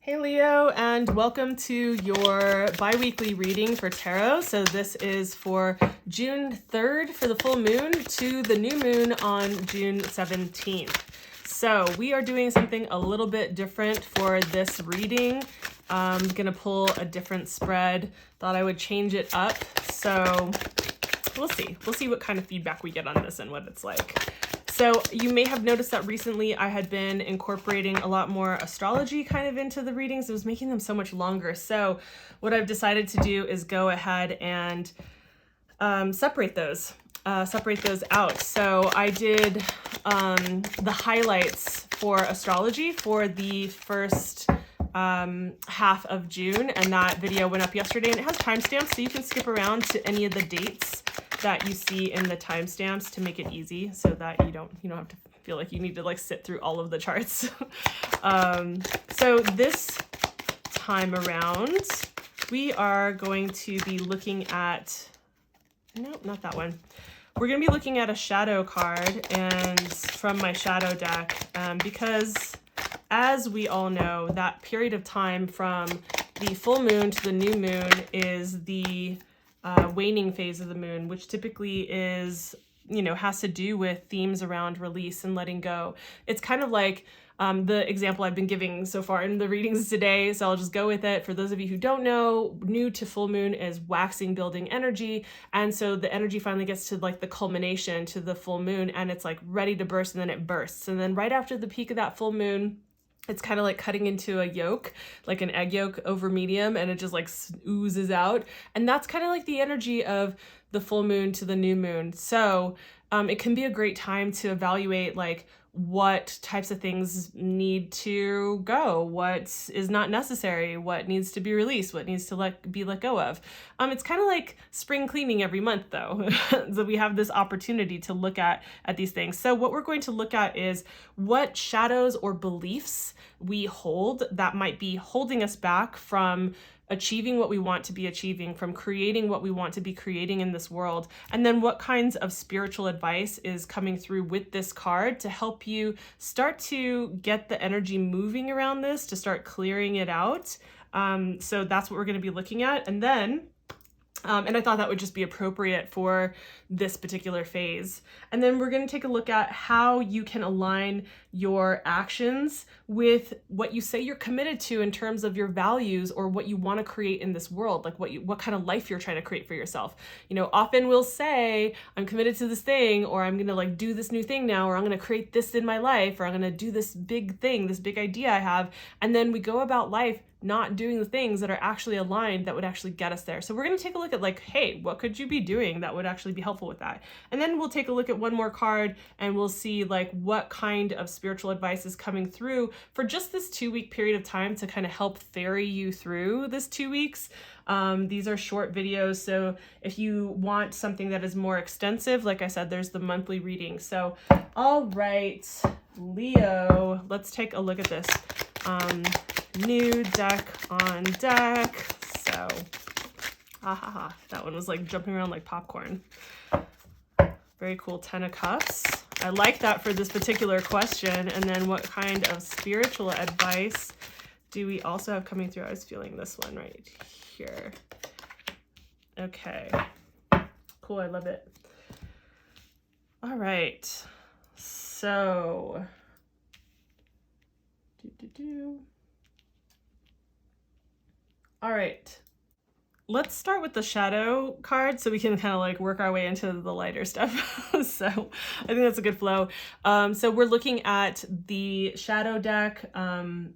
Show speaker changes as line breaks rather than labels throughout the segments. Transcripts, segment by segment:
Hey Leo, and welcome to your bi-weekly reading for tarot. So this is for June 3rd for the full moon to the new moon on June 17th. So we are doing something a little bit different for this reading. I'm gonna pull a different spread. Thought I would change it up. So we'll see. We'll see what kind of feedback we get on this and what it's like. So you may have noticed that recently I had been incorporating a lot more astrology kind of into the readings. It was making them so much longer. So what I've decided to do is go ahead and separate those out. So I did the highlights for astrology for the first half of June, and that video went up yesterday, and it has timestamps, so you can skip around to any of the dates that you see in the timestamps to make it easy, so that you don't have to feel like you need to like sit through all of the charts. So this time around, we are going to be looking at, nope, not that one. We're going to be looking at a shadow card and from my shadow deck, because as we all know, that period of time from the full moon to the new moon is the waning phase of the moon, which typically is, has to do with themes around release and letting go. It's kind of like the example I've been giving so far in the readings today, so I'll just go with it. For those of you who don't know, new to full moon is waxing, building energy, and so the energy finally gets to like the culmination to the full moon, and it's like ready to burst, and then it bursts. And then right after the peak of that full moon, it's kind of like cutting into a yolk, like an egg yolk over medium, and it just like oozes out. And that's kind of like the energy of the full moon to the new moon. So it can be a great time to evaluate like what types of things need to go, what is not necessary, what needs to be released, what needs to be let go of. It's kind of like spring cleaning every month though. So we have this opportunity to look at these things. So what we're going to look at is what shadows or beliefs we hold that might be holding us back from achieving what we want to be achieving, from creating what we want to be creating in this world. And then what kinds of spiritual advice is coming through with this card to help you start to get the energy moving around this, to start clearing it out. So that's what we're going to be looking at. And then and I thought that would just be appropriate for this particular phase. And then we're going to take a look at how you can align your actions with what you say you're committed to in terms of your values or what you want to create in this world, like what kind of life you're trying to create for yourself. Often we'll say, I'm committed to this thing, or I'm going to like do this new thing now, or I'm going to create this in my life, or I'm going to do this big thing, this big idea I have. And then we go about life not doing the things that are actually aligned that would actually get us there. So we're going to take a look at like, hey, what could you be doing that would actually be helpful with that? And then we'll take a look at one more card and we'll see like what kind of spiritual advice is coming through for just this 2-week period of time to kind of help ferry you through this 2 weeks. These are short videos, so if you want something that is more extensive, like I said, there's the monthly reading. So, all right, Leo, let's take a look at this. New deck on deck. So, that one was like jumping around like popcorn. Very cool, 10 of Cups. I like that for this particular question. And then what kind of spiritual advice do we also have coming through? I was feeling this one right here. Okay, cool, I love it. All right, so all right, let's start with the shadow card so we can kind of like work our way into the lighter stuff. So I think that's a good flow. So we're looking at the shadow deck.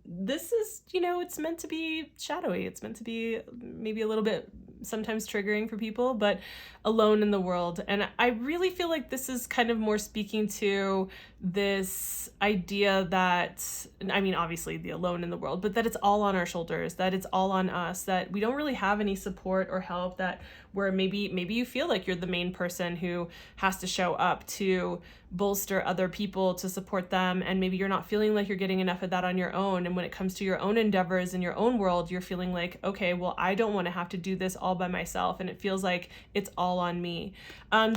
This is, it's meant to be shadowy. It's meant to be maybe a little bit sometimes triggering for people, but alone in the world. And I really feel like this is kind of more speaking to this idea that, obviously the alone in the world, but that it's all on our shoulders, that it's all on us, that we don't really have any support or help, that where maybe you feel like you're the main person who has to show up to bolster other people, to support them, and maybe you're not feeling like you're getting enough of that on your own. And when it comes to your own endeavors in your own world, you're feeling like, okay, well, I don't want to have to do this all by myself, and it feels like it's all on me.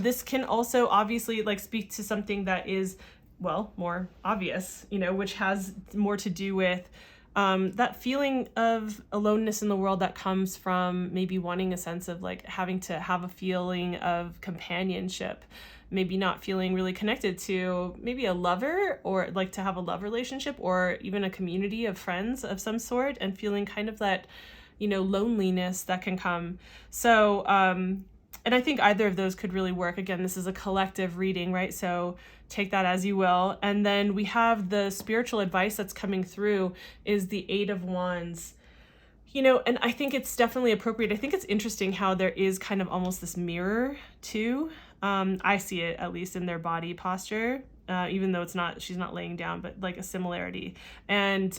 This can also obviously like speak to something that is, well, more obvious, which has more to do with That feeling of aloneness in the world that comes from maybe wanting a sense of like having to have a feeling of companionship, maybe not feeling really connected to maybe a lover, or like to have a love relationship, or even a community of friends of some sort, and feeling kind of that, loneliness that can come. So, and I think either of those could really work. Again, this is a collective reading, right? So take that as you will. And then we have the spiritual advice that's coming through is the Eight of Wands. And I think it's definitely appropriate. I think it's interesting how there is kind of almost this mirror too. I see it at least in their body posture, even though she's not laying down, but like a similarity. And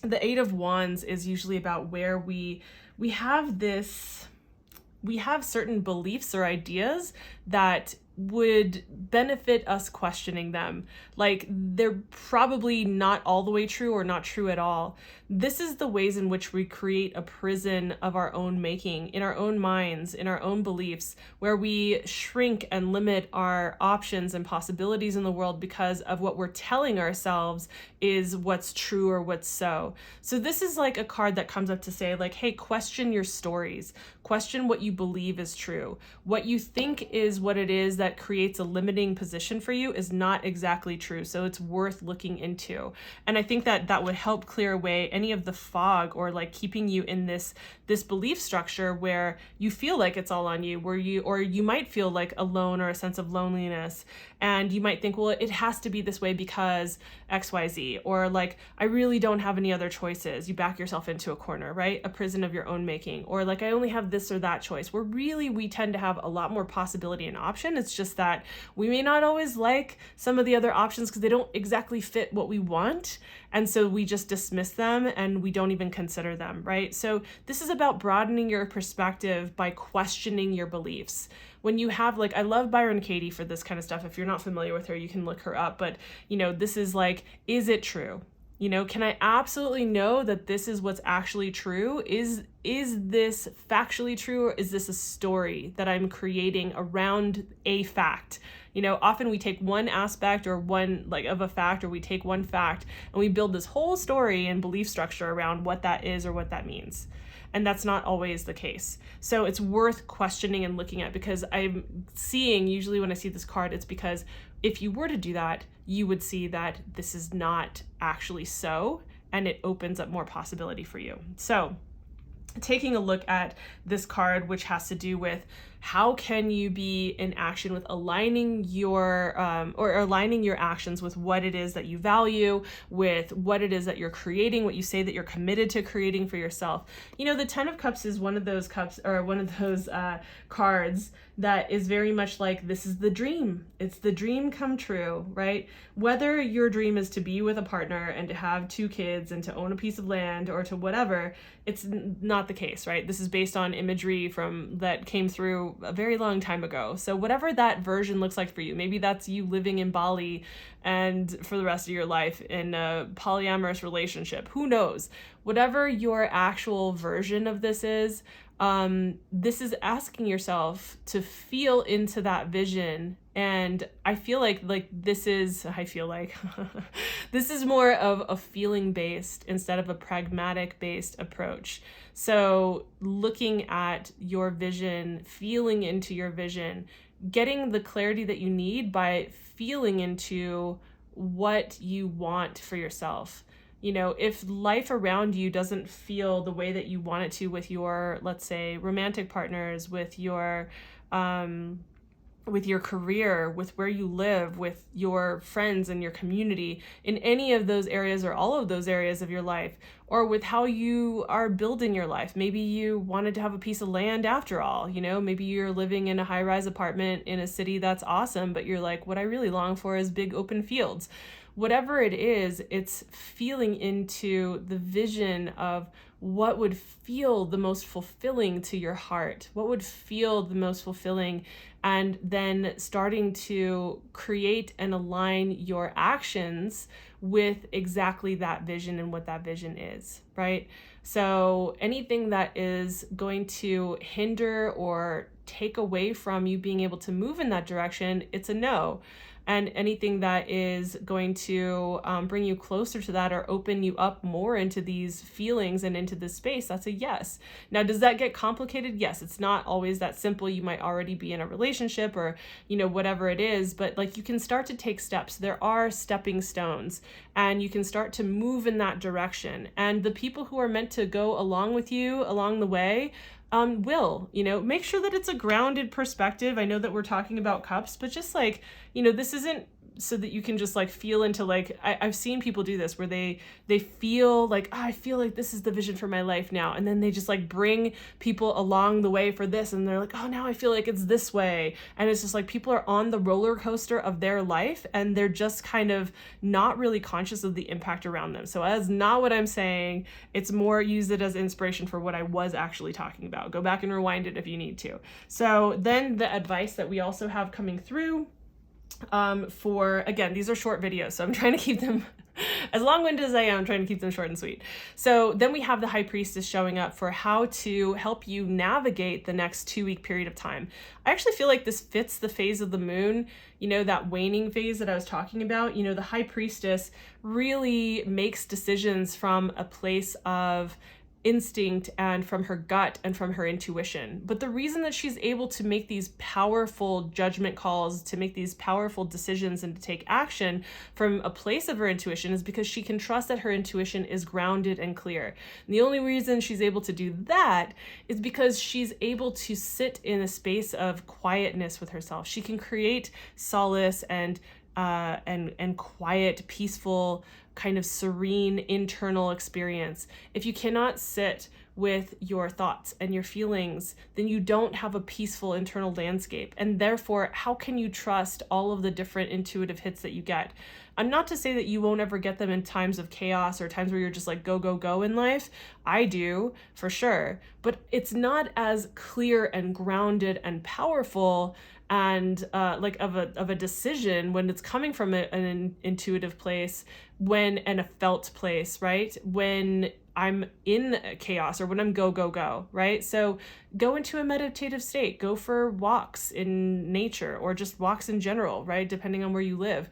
the Eight of Wands is usually about where we have certain beliefs or ideas that would benefit us questioning them. Like they're probably not all the way true or not true at all. This is the ways in which we create a prison of our own making, in our own minds, in our own beliefs, where we shrink and limit our options and possibilities in the world because of what we're telling ourselves is what's true or what's so. So this is like a card that comes up to say like, hey, question your stories. Question what you believe is true. What you think is what it is that creates a limiting position for you is not exactly true. So it's worth looking into. And I think that would help clear away any of the fog, or like keeping you in this belief structure where you feel like it's all on you, or you might feel like alone or a sense of loneliness. And you might think, well, it has to be this way because XYZ, or like, I really don't have any other choices. You back yourself into a corner, right? A prison of your own making. Or like, I only have this or that choice, where really we tend to have a lot more possibility and option. It's just that we may not always like some of the other options because they don't exactly fit what we want. And so we just dismiss them and we don't even consider them, right? So this is about broadening your perspective by questioning your beliefs. When you have I love Byron Katie for this kind of stuff. If you're not familiar with her, you can look her up. But, this is like, is it true? Can I absolutely know that this is what's actually true? Is this factually true, or is this a story that I'm creating around a fact? Often we take one aspect or one of a fact, or we take one fact and we build this whole story and belief structure around what that is or what that means. And that's not always the case. So it's worth questioning and looking at, because I'm seeing, usually when I see this card, it's because if you were to do that, you would see that this is not actually so, and it opens up more possibility for you. So taking a look at this card, which has to do with how can you be in action with aligning your aligning your actions with what it is that you value, with what it is that you're creating, what you say that you're committed to creating for yourself. The Ten of Cups is one of those cards that is very much like, this is the dream. It's the dream come true, right? Whether your dream is to be with a partner and to have 2 kids and to own a piece of land or to whatever, it's not the case, right? This is based on imagery that came through a very long time ago. So whatever that version looks like for you, maybe that's you living in Bali and for the rest of your life in a polyamorous relationship, who knows? Whatever your actual version of this is asking yourself to feel into that vision. And I feel like this is more of a feeling based instead of a pragmatic based approach. So looking at your vision, feeling into your vision, getting the clarity that you need by feeling into what you want for yourself. If life around you doesn't feel the way that you want it to with your, let's say, romantic partners, with your career, with where you live, with your friends and your community, in any of those areas or all of those areas of your life, or with how you are building your life. Maybe you wanted to have a piece of land after all, maybe you're living in a high-rise apartment in a city that's awesome, but you're like, what I really long for is big open fields. Whatever it is, it's feeling into the vision of what would feel the most fulfilling to your heart, what would feel the most fulfilling, and then starting to create and align your actions with exactly that vision and what that vision is, right? So anything that is going to hinder or take away from you being able to move in that direction, it's a no. and anything that is going to bring you closer to that or open you up more into these feelings and into this space, that's a yes. Now, does that get complicated? Yes, it's not always that simple. You might already be in a relationship or, you know, whatever it is, but like you can start to take steps. There are stepping stones and you can start to move in that direction. And the people who are meant to go along with you along the way will, you know, make sure that it's a grounded perspective. I know that we're talking about cups, but just like, you know, this isn't so that you can just like feel into like, I've seen people do this where they feel like, oh, I feel like this is the vision for my life now. And then they just like bring people along the way for this. And they're like, oh, now I feel like it's this way. And it's just like people are on the roller coaster of their life and they're just kind of not really conscious of the impact around them. So that's not what I'm saying. It's more use it as inspiration for what I was actually talking about. Go back and rewind it if you need to. So then the advice that we also have coming through for, again, these are short videos, so I'm trying to keep them as long-winded as I am, I'm trying to keep them short and sweet. So then we have the High Priestess showing up for how to help you navigate the next 2-week period of time. I actually feel like this fits the phase of the moon, you know, that waning phase that I was talking about. You know, the High Priestess really makes decisions from a place of instinct and from her gut and from her intuition. But the reason that she's able to make these powerful judgment calls, to make these powerful decisions and to take action from a place of her intuition is because she can trust that her intuition is grounded and clear. And the only reason she's able to do that is because she's able to sit in a space of quietness with herself. She can create solace and quiet, peaceful, kind of serene internal experience. If you cannot sit with your thoughts and your feelings, then you don't have a peaceful internal landscape. And therefore, how can you trust all of the different intuitive hits that you get? And not to say that you won't ever get them in times of chaos or times where you're just like, go, go, go in life. I do, for sure. But it's not as clear and grounded and powerful and like of a decision when it's coming from an intuitive place, and a felt place, right? When I'm in chaos or when I'm go, go, go, right? So go into a meditative state, go for walks in nature or just walks in general, right? Depending on where you live.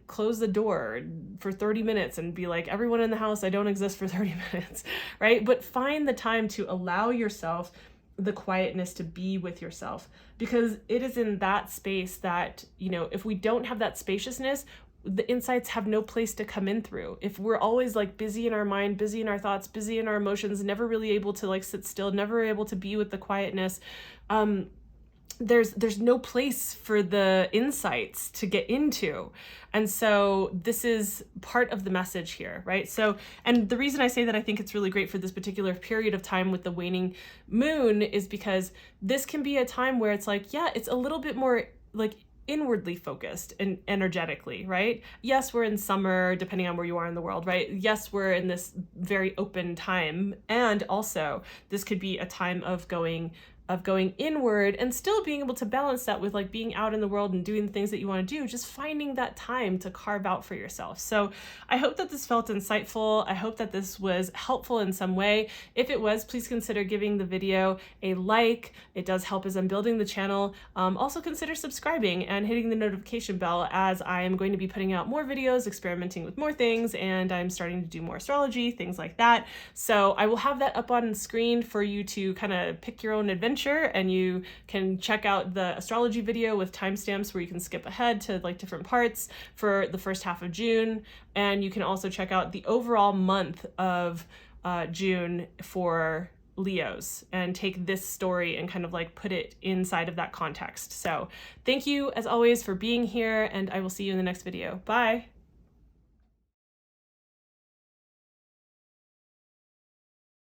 Close the door for 30 minutes and be like, everyone in the house, I don't exist for 30 minutes, right? But find the time to allow yourself the quietness to be with yourself, because it is in that space that, you know, if we don't have that spaciousness, the insights have no place to come in through. If we're always like busy in our mind, busy in our thoughts, busy in our emotions, never really able to like sit still, never able to be with the quietness, there's no place for the insights to get into. And so this is part of the message here, right? So, and the reason I say that I think it's really great for this particular period of time with the waning moon is because this can be a time where it's like, yeah, it's a little bit more like inwardly focused and energetically, right? Yes, we're in summer, depending on where you are in the world, right? Yes, we're in this very open time. And also this could be a time of going inward and still being able to balance that with like being out in the world and doing the things that you want to do, just finding that time to carve out for yourself. So I hope that this felt insightful. I hope that this was helpful in some way. If it was, please consider giving the video a like. It does help as I'm building the channel. Also consider subscribing and hitting the notification bell, as I am going to be putting out more videos, experimenting with more things, and I'm starting to do more astrology, things like that. So I will have that up on the screen for you to kind of pick your own adventure, and you can check out the astrology video with timestamps where you can skip ahead to like different parts for the first half of June. And you can also check out the overall month of June for Leos and take this story and kind of like put it inside of that context. So thank you as always for being here, and I will see you in the next video. Bye.